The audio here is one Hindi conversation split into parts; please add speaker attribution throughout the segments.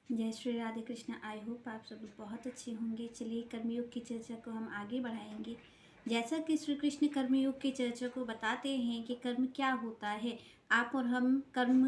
Speaker 1: जय श्री राधे कृष्ण। आई होप आप सब लोग बहुत अच्छे होंगे। चलिए कर्मयोग की चर्चा को हम आगे बढ़ाएंगे। जैसा कि श्री कृष्ण कर्मयोग की चर्चा को बताते हैं कि कर्म क्या होता है। आप और हम कर्म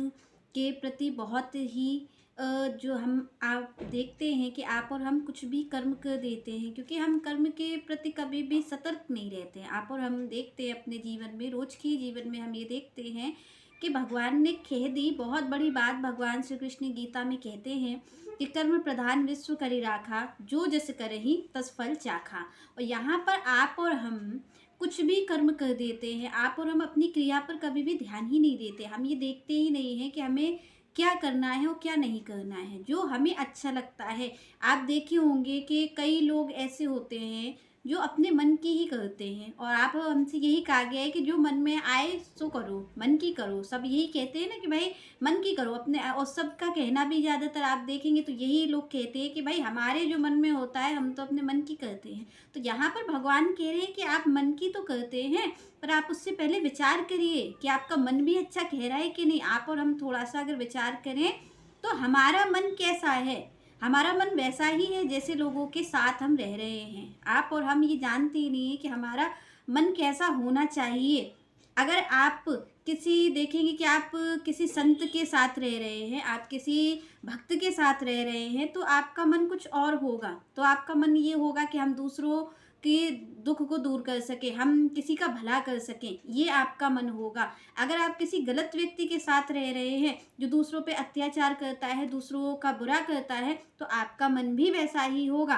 Speaker 1: के प्रति बहुत ही जो हम आप देखते हैं कि आप और हम कुछ भी कर्म कर देते हैं, क्योंकि हम कर्म के प्रति कभी भी सतर्क नहीं रहते हैं। आप और हम देखते हैं अपने जीवन में, रोज के जीवन में हम ये देखते हैं कि भगवान ने कह दी बहुत बड़ी बात। भगवान श्री कृष्ण गीता में कहते हैं कि कर्म प्रधान विश्व करी राखा, जो जस करहि तस फल चाखा। और यहाँ पर आप और हम कुछ भी कर्म कर देते हैं। आप और हम अपनी क्रिया पर कभी भी ध्यान ही नहीं देते। हम ये देखते ही नहीं हैं कि हमें क्या करना है और क्या नहीं करना है, जो हमें अच्छा लगता है। आप देखे होंगे कि कई लोग ऐसे होते हैं जो अपने मन की ही करते हैं, और आप हमसे यही कहा गया है कि जो मन में आए सो करो, मन की करो। सब यही कहते हैं ना कि भाई मन की करो अपने, और सबका कहना भी ज़्यादातर आप देखेंगे तो यही लोग कहते हैं कि भाई हमारे जो मन में होता है हम तो अपने मन की करते हैं। तो यहाँ पर भगवान कह रहे हैं कि आप मन की तो करते हैं, पर आप उससे पहले विचार करिए कि आपका मन भी अच्छा कह रहा है कि नहीं। आप और हम थोड़ा सा अगर विचार करें तो हमारा मन कैसा है। हमारा मन वैसा ही है जैसे लोगों के साथ हम रह रहे हैं। आप और हम ये जानते ही नहीं है कि हमारा मन कैसा होना चाहिए। अगर आप किसी देखेंगे कि आप किसी संत के साथ रह रहे हैं, आप किसी भक्त के साथ रह रहे हैं, तो आपका मन कुछ और होगा। तो आपका मन ये होगा कि हम दूसरों के दुख को दूर कर सकें, हम किसी का भला कर सकें, ये आपका मन होगा। अगर आप किसी गलत व्यक्ति के साथ रह रहे हैं जो दूसरों पे अत्याचार करता है, दूसरों का बुरा करता है, तो आपका मन भी वैसा ही होगा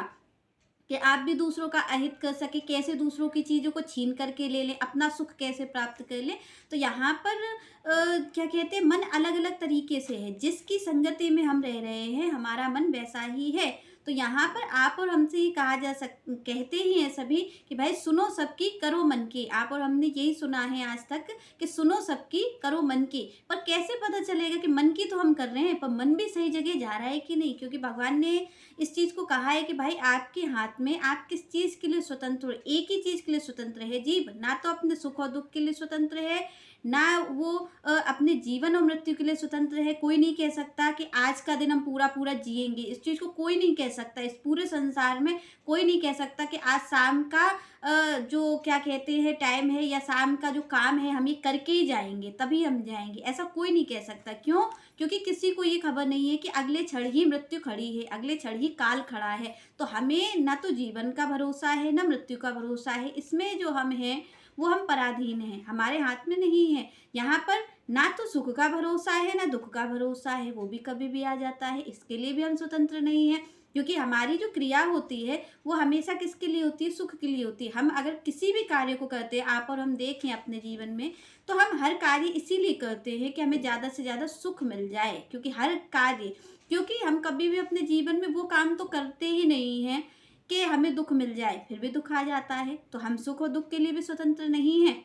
Speaker 1: कि आप भी दूसरों का अहित कर सके, कैसे दूसरों की चीज़ों को छीन करके ले लें, अपना सुख कैसे प्राप्त कर लें। तो यहाँ पर क्या कहते हैं, मन अलग अलग तरीके से है। जिसकी संगति में हम रह रहे हैं हमारा मन वैसा ही है। तो यहाँ पर आप और हमसे ही कहा जा कहते ही हैं सभी कि भाई सुनो सबकी करो मन की। आप और हमने यही सुना है आज तक कि सुनो सबकी करो मन की। पर कैसे पता चलेगा कि मन की तो हम कर रहे हैं, पर मन भी सही जगह जा रहा है कि नहीं। क्योंकि भगवान ने इस चीज़ को कहा है कि भाई आपके हाथ में, आप किस चीज़ के लिए स्वतंत्र हो। एक ही चीज़ के लिए स्वतंत्र है जीव, ना तो अपने सुख और दुख के लिए स्वतंत्र है, ना वो अपने जीवन और मृत्यु के लिए स्वतंत्र है। कोई नहीं कह सकता कि आज का दिन हम पूरा पूरा जिएंगे, इस चीज़ को कोई नहीं कह सकता। इस पूरे संसार में कोई नहीं कह सकता कि आज शाम का जो क्या कहते हैं टाइम है, या शाम का जो काम है हम ये करके ही जाएंगे, तभी हम जाएंगे, ऐसा कोई नहीं कह सकता। क्यों? क्योंकि किसी को ये खबर नहीं है कि अगले क्षण ही मृत्यु खड़ी है, अगले क्षण ही काल खड़ा है। तो हमें ना तो जीवन का भरोसा है ना मृत्यु का भरोसा है। इसमें जो हम हैं वो हम पराधीन हैं, हमारे हाथ में नहीं है। यहाँ पर ना तो सुख का भरोसा है ना दुख का भरोसा है, वो भी कभी भी आ जाता है। इसके लिए भी हम स्वतंत्र नहीं है, क्योंकि हमारी जो क्रिया होती है वो हमेशा किसके लिए होती है? सुख के लिए होती है। हम अगर किसी भी कार्य को करते हैं, आप और हम देखें अपने जीवन में, तो हम हर कार्य इसीलिए करते हैं कि हमें ज़्यादा से ज़्यादा सुख मिल जाए। क्योंकि हर कार्य, क्योंकि हम कभी भी अपने जीवन में वो काम तो करते ही नहीं हैं कि हमें दुख मिल जाए, फिर भी दुख आ जाता है। तो हम सुख और दुख के लिए भी स्वतंत्र नहीं हैं।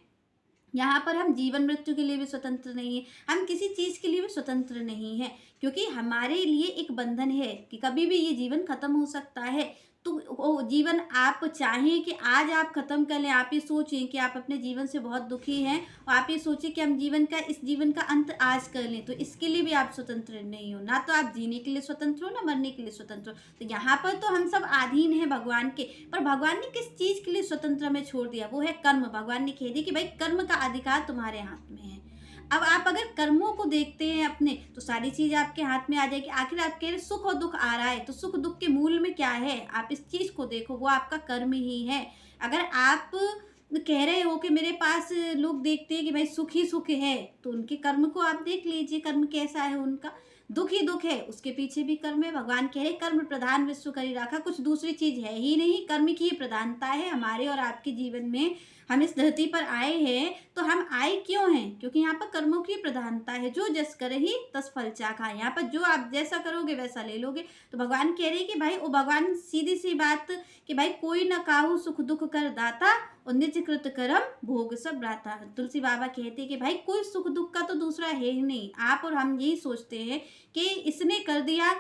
Speaker 1: यहाँ पर हम जीवन मृत्यु के लिए भी स्वतंत्र नहीं है, हम किसी चीज़ के लिए भी स्वतंत्र नहीं है। क्योंकि हमारे लिए एक बंधन है कि कभी भी ये जीवन खत्म हो सकता है। तो वो जीवन आप चाहें कि आज आप खत्म कर लें, आप ये सोचें कि आप अपने जीवन से बहुत दुखी हैं और आप ये सोचें कि हम इस जीवन का अंत आज कर लें, तो इसके लिए भी आप स्वतंत्र नहीं हो। ना तो आप जीने के लिए स्वतंत्र हो ना मरने के लिए स्वतंत्र हो। तो यहाँ पर तो हम सब अधीन हैं भगवान के। पर भगवान ने किस चीज़ के लिए स्वतंत्र में छोड़ दिया? वो है कर्म। भगवान ने कह दिया कि भाई कर्म का अधिकार तुम्हारे हाथ में है। अब आप अगर कर्मों को देखते हैं अपने, तो सारी चीज़ आपके हाथ में आ जाएगी। आखिर आप कह रहे सुख और दुख आ रहा है, तो सुख दुख के मूल में क्या है? आप इस चीज़ को देखो, वो आपका कर्म ही है। अगर आप कह रहे हो कि मेरे पास लोग देखते हैं कि भाई सुख ही सुख है, तो उनके कर्म को आप देख लीजिए, कर्म कैसा है उनका। दुख ही दुख है, उसके पीछे भी कर्म है। भगवान कह रहे कर्म प्रधान विश्व करी राखा, कुछ दूसरी चीज है ही नहीं, कर्म की ही प्रधानता है हमारे और आपके जीवन में। हम इस धरती पर आए हैं, तो हम आए क्यों हैं? क्योंकि यहाँ पर कर्मों की प्रधानता है। जो जस करे ही तस फल चाखा, यहाँ पर जो आप जैसा करोगे वैसा ले लोगे। तो भगवान कह रहे कि भाई, ओ भगवान सीधी सी बात कि भाई कोई न काहू सुख दुख कर दाता और निज कृत करम भोग सब राता। तुलसी बाबा कहते हैं कि भाई कोई सुख दुख का तो दूसरा है ही नहीं। आप और हम यही सोचते हैं कि इसने कर दिया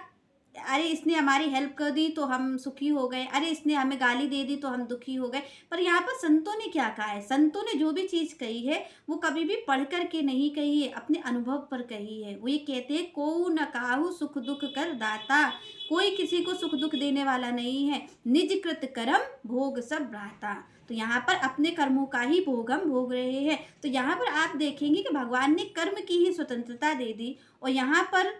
Speaker 1: अरे इसने हमारी हेल्प कर दी तो हम सुखी हो गए, अरे इसने हमें गाली दे दी तो हम दुखी हो गए। पर यहाँ पर संतों ने क्या कहा है? संतों ने जो भी चीज़ कही है वो कभी भी पढ़ कर के नहीं कही है, अपने अनुभव पर कही है। वो ये कहते हैं, को न काहू सुख दुख कर दाता, कोई किसी को सुख दुख देने वाला नहीं है, निज कृत कर्म भोग सब भ्राता। तो यहाँ पर अपने कर्मों का ही भोग हम भोग रहे हैं। तो यहाँ पर आप देखेंगे कि भगवान ने कर्म की ही स्वतंत्रता दे दी। और यहाँ पर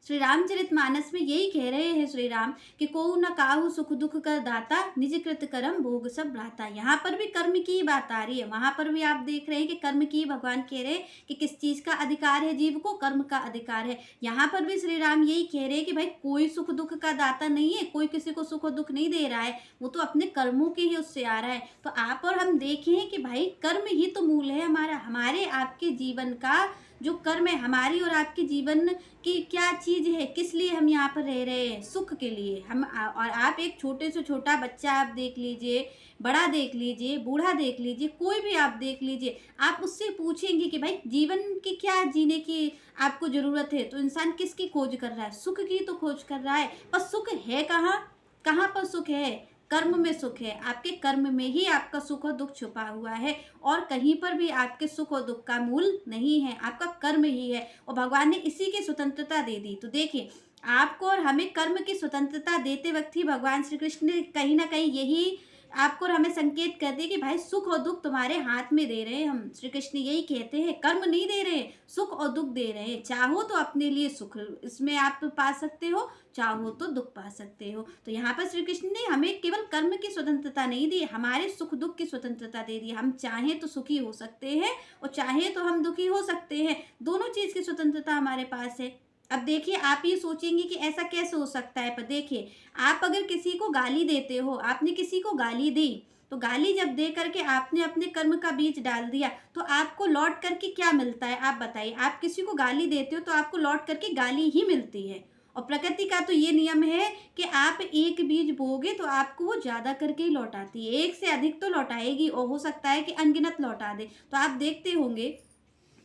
Speaker 1: श्री रामचरितमानस में यही कह रहे हैं श्री राम कि को न काहू सुख दुख कर दाता, निज कृत कर्म भोग सब भ्राता। यहाँ पर भी कर्म की बात आ रही है, वहां पर भी आप देख रहे हैं कि कर्म की भगवान कह रहे हैं कि किस चीज का अधिकार है जीव को, कर्म का अधिकार है। यहाँ पर भी श्री राम यही कह रहे हैं कि भाई कोई सुख दुख का दाता नहीं है, कोई किसी को सुख और दुख नहीं दे रहा है, वो तो अपने कर्मों के ही उससे आ रहा है। तो आप और हम देखें कि भाई कर्म ही तो मूल है हमारा, हमारे आपके जीवन का जो कर्म है, हमारी और आपके जीवन की क्या चीज़ है, किस लिए हम यहाँ पर रह रहे हैं? सुख के लिए। हम और आप एक छोटे से छोटा बच्चा आप देख लीजिए, बड़ा देख लीजिए, बूढ़ा देख लीजिए, कोई भी आप देख लीजिए, आप उससे पूछेंगे कि भाई जीवन की क्या जीने की आपको ज़रूरत है, तो इंसान किसकी खोज कर रहा है? सुख की तो खोज कर रहा है। पर सुख है कहाँ? कहाँ पर सुख है? कर्म में सुख है। आपके कर्म में ही आपका सुख और दुख छुपा हुआ है, और कहीं पर भी आपके सुख और दुख का मूल नहीं है, आपका कर्म ही है। और भगवान ने इसी की स्वतंत्रता दे दी। तो देखिए, आपको और हमें कर्म की स्वतंत्रता देते वक्त ही भगवान श्री कृष्ण ने कहीं ना कहीं यही आपको और हमें संकेत कर दिए कि भाई सुख और दुख तुम्हारे हाथ में दे रहे हैं हम। श्री कृष्ण यही कहते हैं, कर्म नहीं दे रहे, सुख और दुख दे रहे हैं। चाहो तो अपने लिए सुख इसमें आप पा सकते हो, चाहो तो दुख पा सकते हो। तो यहाँ पर श्री कृष्ण ने हमें केवल कर्म की स्वतंत्रता नहीं दी, हमारे सुख दुख की स्वतंत्रता दे दी। हम चाहें तो सुखी हो सकते हैं और चाहें तो हम दुखी हो सकते हैं, दोनों चीज़ की स्वतंत्रता हमारे पास है। अब देखिए, आप ये सोचेंगे कि ऐसा कैसे हो सकता है, पर देखिए, आप अगर किसी को गाली देते हो, आपने किसी को गाली दी, तो गाली जब दे करके आपने अपने कर्म का बीज डाल दिया, तो आपको लौट करके क्या मिलता है? आप बताइए। आप किसी को गाली देते हो तो आपको लौट करके गाली ही मिलती है। और प्रकृति का तो ये नियम है कि आप एक बीज बोगे तो आपको वो ज़्यादा करके ही लौटाती है, एक से अधिक तो लौटाएगी, और हो सकता है कि अनगिनत लौटा दे। तो आप देखते होंगे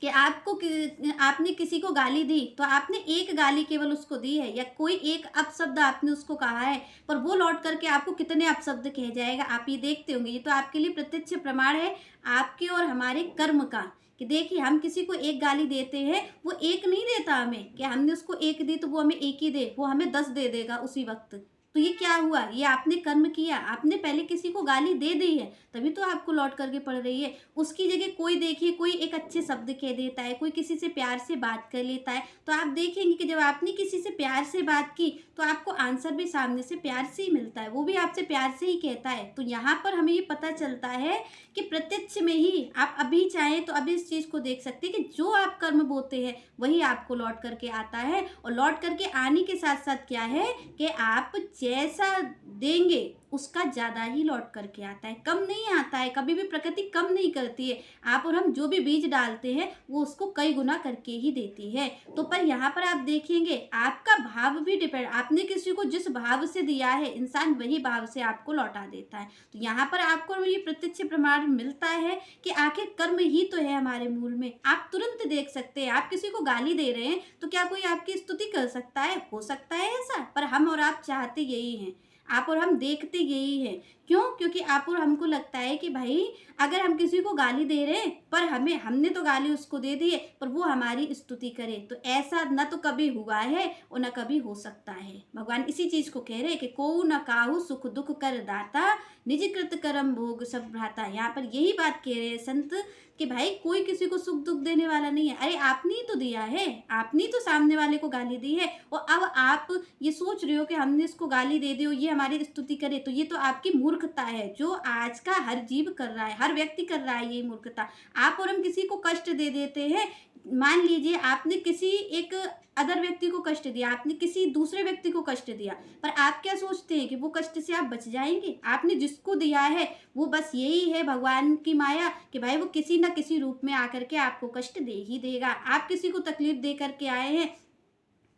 Speaker 1: कि आपने किसी को गाली दी, तो आपने एक गाली केवल उसको दी है, या कोई एक अपशब्द आपने उसको कहा है, पर वो लौट करके आपको कितने अपशब्द कह जाएगा, आप ये देखते होंगे। ये तो आपके लिए प्रत्यक्ष प्रमाण है आपके और हमारे कर्म का, कि देखिए, हम किसी को एक गाली देते हैं, वो एक नहीं देता हमें कि हमने उसको एक दी तो वो हमें एक ही दे, वो हमें 10 दे देगा उसी वक्त। तो ये क्या हुआ? ये आपने कर्म किया, आपने पहले किसी को गाली दे दी है, तभी तो आपको लौट करके पड़ रही है। उसकी जगह कोई देखिए, कोई एक अच्छे शब्द कह देता है, कोई किसी से प्यार से बात कर लेता है, तो आप देखेंगे कि जब आपने किसी से प्यार से बात की तो आपको आंसर भी सामने से प्यार से ही मिलता है, वो भी आपसे प्यार से ही कहता है। तो यहाँ पर हमें ये पता चलता है कि प्रत्यक्ष में ही आप अभी चाहें तो अभी इस चीज़ को देख सकते हैं कि जो आप कर्म बोते हैं वही आपको लौट करके आता है। और लौट करके आने के साथ साथ क्या है कि आप जैसा देंगे उसका ज़्यादा ही लौट करके आता है, कम नहीं आता है। कभी भी प्रकृति कम नहीं करती है। आप और हम जो भी बीज डालते हैं वो उसको कई गुना करके ही देती है। तो पर यहाँ पर आप देखेंगे, आपका भाव भी डिपेंड, आपने किसी को जिस भाव से दिया है, इंसान वही भाव से आपको लौटा देता है। तो यहाँ पर आपको ये प्रत्यक्ष प्रमाण मिलता है कि आखिर कर्म ही तो है हमारे मूल में। आप तुरंत देख सकते हैं, आप किसी को गाली दे रहे हैं तो क्या कोई आपकी स्तुति कर सकता है? हो सकता है ऐसा, पर हम और आप चाहते यही हैं, आप और हम देखते यही है। क्यों? क्योंकि आप और हमको लगता है कि भाई अगर हम किसी को गाली दे रहे हैं, पर हमने तो गाली उसको दे दी है, पर वो हमारी स्तुति करे, तो ऐसा न तो कभी हुआ है और न कभी हो सकता है। भगवान इसी चीज़ को कह रहे हैं कि को न काहू सुख दुख कर दाता, निज कृत कर्म भोग सब भ्राता। यहाँ पर यही बात कह रहे हैं संत कि भाई कोई किसी को सुख दुख देने वाला नहीं है। अरे आपने ही तो दिया है, आपने ही तो सामने वाले को गाली दी है, और अब आप ये सोच रहे हो कि हमने इसको गाली दे दी और ये हमारी स्तुति करे, तो ये तो आपकी मूर्खता है, जो आज का हर जीव कर रहा है, हर व्यक्ति कर रहा है ये मूर्खता। आप और हम किसी को कष्ट दे देते हैं। मान लीजिए आपने किसी एक अदर व्यक्ति को कष्ट दिया, आपने किसी दूसरे व्यक्ति को कष्ट दिया, पर आप क्या सोचते हैं कि वो कष्ट से आप बच जाएंगे? आपने जिसको दिया है वो बस यही है भगवान की माया कि भाई वो किसी न किसी रूप में आकर के आपको कष्ट दे ही देगा। आप किसी को तकलीफ दे करके आए हैं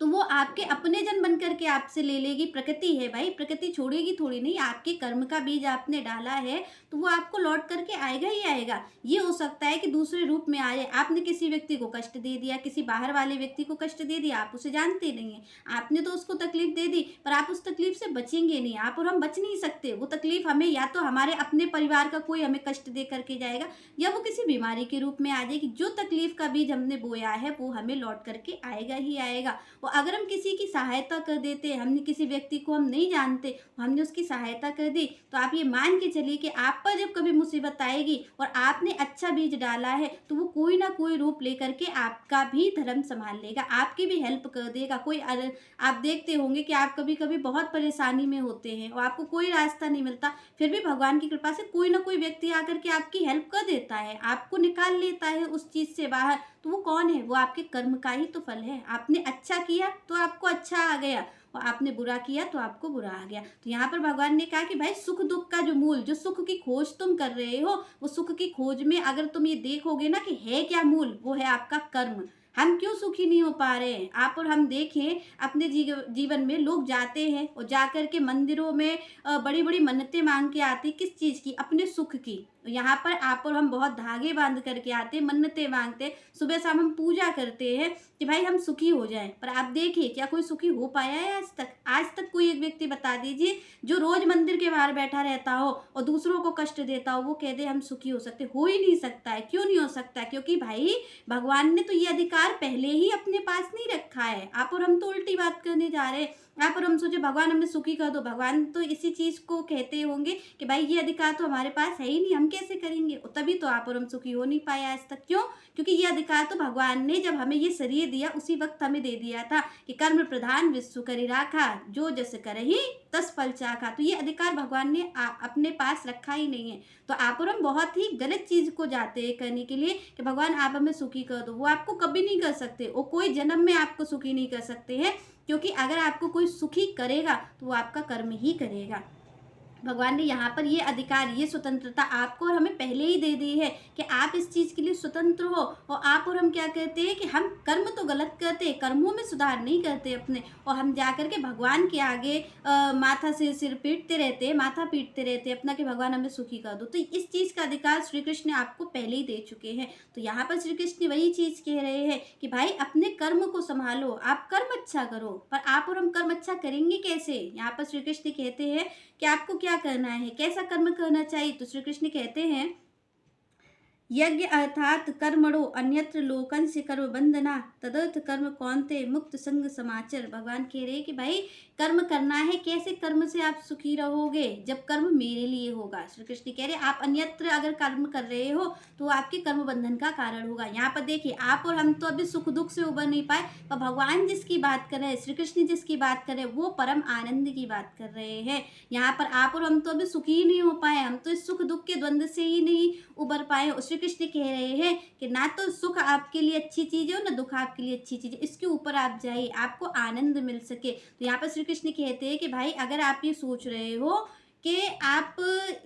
Speaker 1: तो वो आपके अपने जन बन करके आपसे ले लेगी। प्रकृति है भाई, प्रकृति छोड़ेगी थोड़ी नहीं। आपके कर्म का बीज आपने डाला है तो वो आपको लौट करके आएगा ही आएगा। ये हो सकता है कि दूसरे रूप में आए। आपने किसी व्यक्ति को कष्ट दे दिया, किसी बाहर वाले व्यक्ति को कष्ट दे दिया, आप उसे जानते नहीं हैं, आपने तो उसको तकलीफ दे दी, पर आप उस तकलीफ से बचेंगे नहीं। आप और हम बच नहीं सकते। वो तकलीफ हमें या तो हमारे अपने परिवार का कोई हमें कष्ट दे करके जाएगा, या वो किसी बीमारी के रूप में आ जाएगी। जो तकलीफ का बीज हमने बोया है वो हमें लौट करके आएगा ही आएगा। और अगर हम किसी की सहायता कर देते, हमने किसी व्यक्ति को हम नहीं जानते, हमने उसकी सहायता कर दी, तो आप ये मान के चलिए कि आप पर जब कभी मुसीबत आएगी और आपने अच्छा बीज डाला है तो वो कोई ना कोई रूप लेकर के आपका भी धर्म संभाल लेगा, आपकी भी हेल्प कर देगा। आप देखते होंगे कि आप कभी कभी बहुत परेशानी में होते हैं और आपको कोई रास्ता नहीं मिलता, फिर भी भगवान की कृपा से कोई ना कोई व्यक्ति आकर के आपकी हेल्प कर देता है, आपको निकाल लेता है उस चीज से बाहर। तो वो कौन है? वो आपके कर्म का ही तो फल है। आपने अच्छा किया तो आपको अच्छा आ गया, और आपने बुरा किया तो आपको बुरा आ गया। तो यहाँ पर भगवान ने कहा कि भाई सुख दुख का जो मूल, जो सुख की खोज तुम कर रहे हो, वो सुख की खोज में अगर तुम ये देखोगे ना कि है क्या मूल, वो है आपका कर्म। हम क्यों सुखी नहीं हो पा रहे हैं? आप और हम देखें अपने जीवन में, लोग जाते हैं और जाकर के मंदिरों में बड़ी बड़ी मन्नतें मांग के आते, किस चीज़ की? अपने सुख की। यहाँ पर आप और हम बहुत धागे बांध करके आते, मन्नतें मांगते, सुबह शाम हम पूजा करते हैं कि भाई हम सुखी हो जाएं। पर आप देखिए क्या कोई सुखी हो पाया है आज तक? आज तक कोई एक व्यक्ति बता दीजिए जो रोज मंदिर के बाहर बैठा रहता हो और दूसरों को कष्ट देता हो, वो कह दे हम सुखी हो सकते? हो ही नहीं सकता है। क्यों नहीं हो सकता? क्योंकि भाई भगवान ने तो ये अधिकार पहले ही अपने पास नहीं रखा है। आप और हम तो उल्टी बात करने जा रहे हैं। आप और हम सोचे भगवान हमें सुखी कर दो, भगवान तो इसी चीज को कहते होंगे कि भाई ये अधिकार तो हमारे पास है ही नहीं, हम कैसे करेंगे? और तभी तो आप और हम सुखी हो नहीं पाए आज तक। क्यों? क्योंकि ये अधिकार तो भगवान ने जब हमें ये शरीर दिया उसी वक्त हमें दे दिया था कि कर्म प्रधान विश्व करी राखा, जो जस करही तस फल चाखा। तो ये अधिकार भगवान ने अपने पास रखा ही नहीं है। तो आप और हम बहुत ही गलत चीज को जाते हैं करने के लिए कि भगवान आप हमें सुखी कर दो। वो आपको कभी नहीं कर सकते, वो कोई जन्म में आपको सुखी नहीं कर सकते हैं, क्योंकि अगर आपको कोई सुखी करेगा तो वो आपका कर्म ही करेगा। भगवान ने यहाँ पर ये अधिकार, ये स्वतंत्रता आपको और हमें पहले ही दे दी है कि आप इस चीज़ के लिए स्वतंत्र हो। और आप और हम क्या करते हैं कि हम कर्म तो गलत करते हैं, कर्मों में सुधार नहीं करते अपने, और हम जा कर के भगवान के आगे माथा से सिर पीटते रहते हैं, माथा पीटते रहते हैं अपना कि भगवान हमें सुखी कर दो। तो इस चीज़ का अधिकार श्री कृष्ण ने आपको पहले ही दे चुके हैं। तो यहाँ पर श्री कृष्ण वही चीज़ कह रहे हैं कि भाई अपने कर्म को संभालो, आप कर्म अच्छा करो। पर आप और हम कर्म अच्छा करेंगे कैसे? यहाँ पर श्री कृष्ण कहते हैं कि आपको क्या करना है, कैसा कर्म करना चाहिए। तो श्री कृष्ण कहते हैं यज्ञ अर्थात कर्मणो अन्यत्र लोकन से कर्म बंधना तदर्थ कर्म कौनते मुक्त संग समाचर। भगवान कह रहे हैं कि भाई कर्म करना है, कैसे कर्म से आप सुखी रहोगे? जब कर्म मेरे लिए होगा। श्री कृष्ण कह रहे आप अन्यत्र अगर कर्म कर रहे हो तो आपके कर्म बंधन का कारण होगा। यहाँ पर देखिए आप और हम तो अभी सुख दुख से उबर नहीं पाए, पर भगवान जिसकी बात कर रहे हैं, श्री कृष्ण जिसकी बात कर रहे हैं, वो परम आनंद की बात कर रहे हैं। यहाँ पर आप और हम तो अभी सुखी ही नहीं हो पाए, हम तो इस सुख दुख के द्वंद्व से ही नहीं उबर पाए। श्री कृष्ण कह रहे हैं कि ना तो सुख आपके लिए अच्छी चीज है और ना दुख आपके लिए अच्छी चीज है, इसके ऊपर आप जाइए, आपको आनंद मिल सके। तो यहाँ पर श्री कृष्ण कहते हैं कि भाई अगर आप ये सोच रहे हो कि आप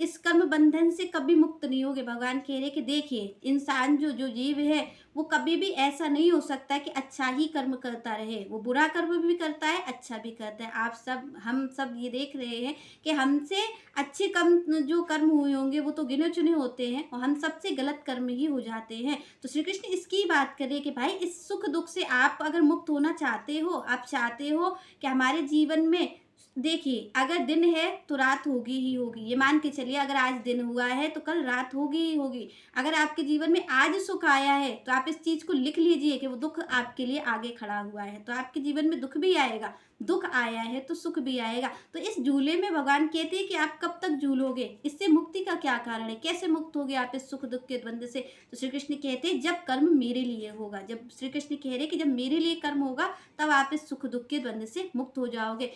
Speaker 1: इस कर्म बंधन से कभी मुक्त नहीं होगे, भगवान कह रहे कि देखिए इंसान जो जो जीव है वो कभी भी ऐसा नहीं हो सकता कि अच्छा ही कर्म करता रहे। वो बुरा कर्म भी करता है, अच्छा भी करता है। आप सब, हम सब ये देख रहे हैं कि हमसे अच्छे कर्म जो कर्म हुए होंगे वो तो गिने चुने होते हैं, और हम सबसे गलत कर्म ही हो जाते हैं। तो श्री कृष्ण इसकी बात करें कि भाई इस सुख दुख से आप अगर मुक्त होना चाहते हो, आप चाहते हो कि हमारे जीवन में, देखिए अगर दिन है तो रात होगी ही होगी। ये मान के चलिए अगर आज दिन हुआ है तो कल रात होगी ही होगी। अगर आपके जीवन में आज सुख आया है तो आप इस चीज को लिख लीजिए कि वो दुख आपके लिए आगे खड़ा हुआ है। तो आपके जीवन में दुख भी आएगा, दुख आया है तो सुख भी आएगा। तो इस झूले में भगवान कहते हैं कि आप कब तक झूलोगे? इससे मुक्ति का क्या कारण है? कैसे मुक्त होगे आप इस सुख दुख के द्वंद्व से? तो श्री कृष्ण कहते हैं जब कर्म मेरे लिए होगा। जब श्री कृष्ण कह रहे कि जब मेरे लिए कर्म होगा तब आप इस सुख दुख के द्वंद्व से मुक्त हो जाओगे।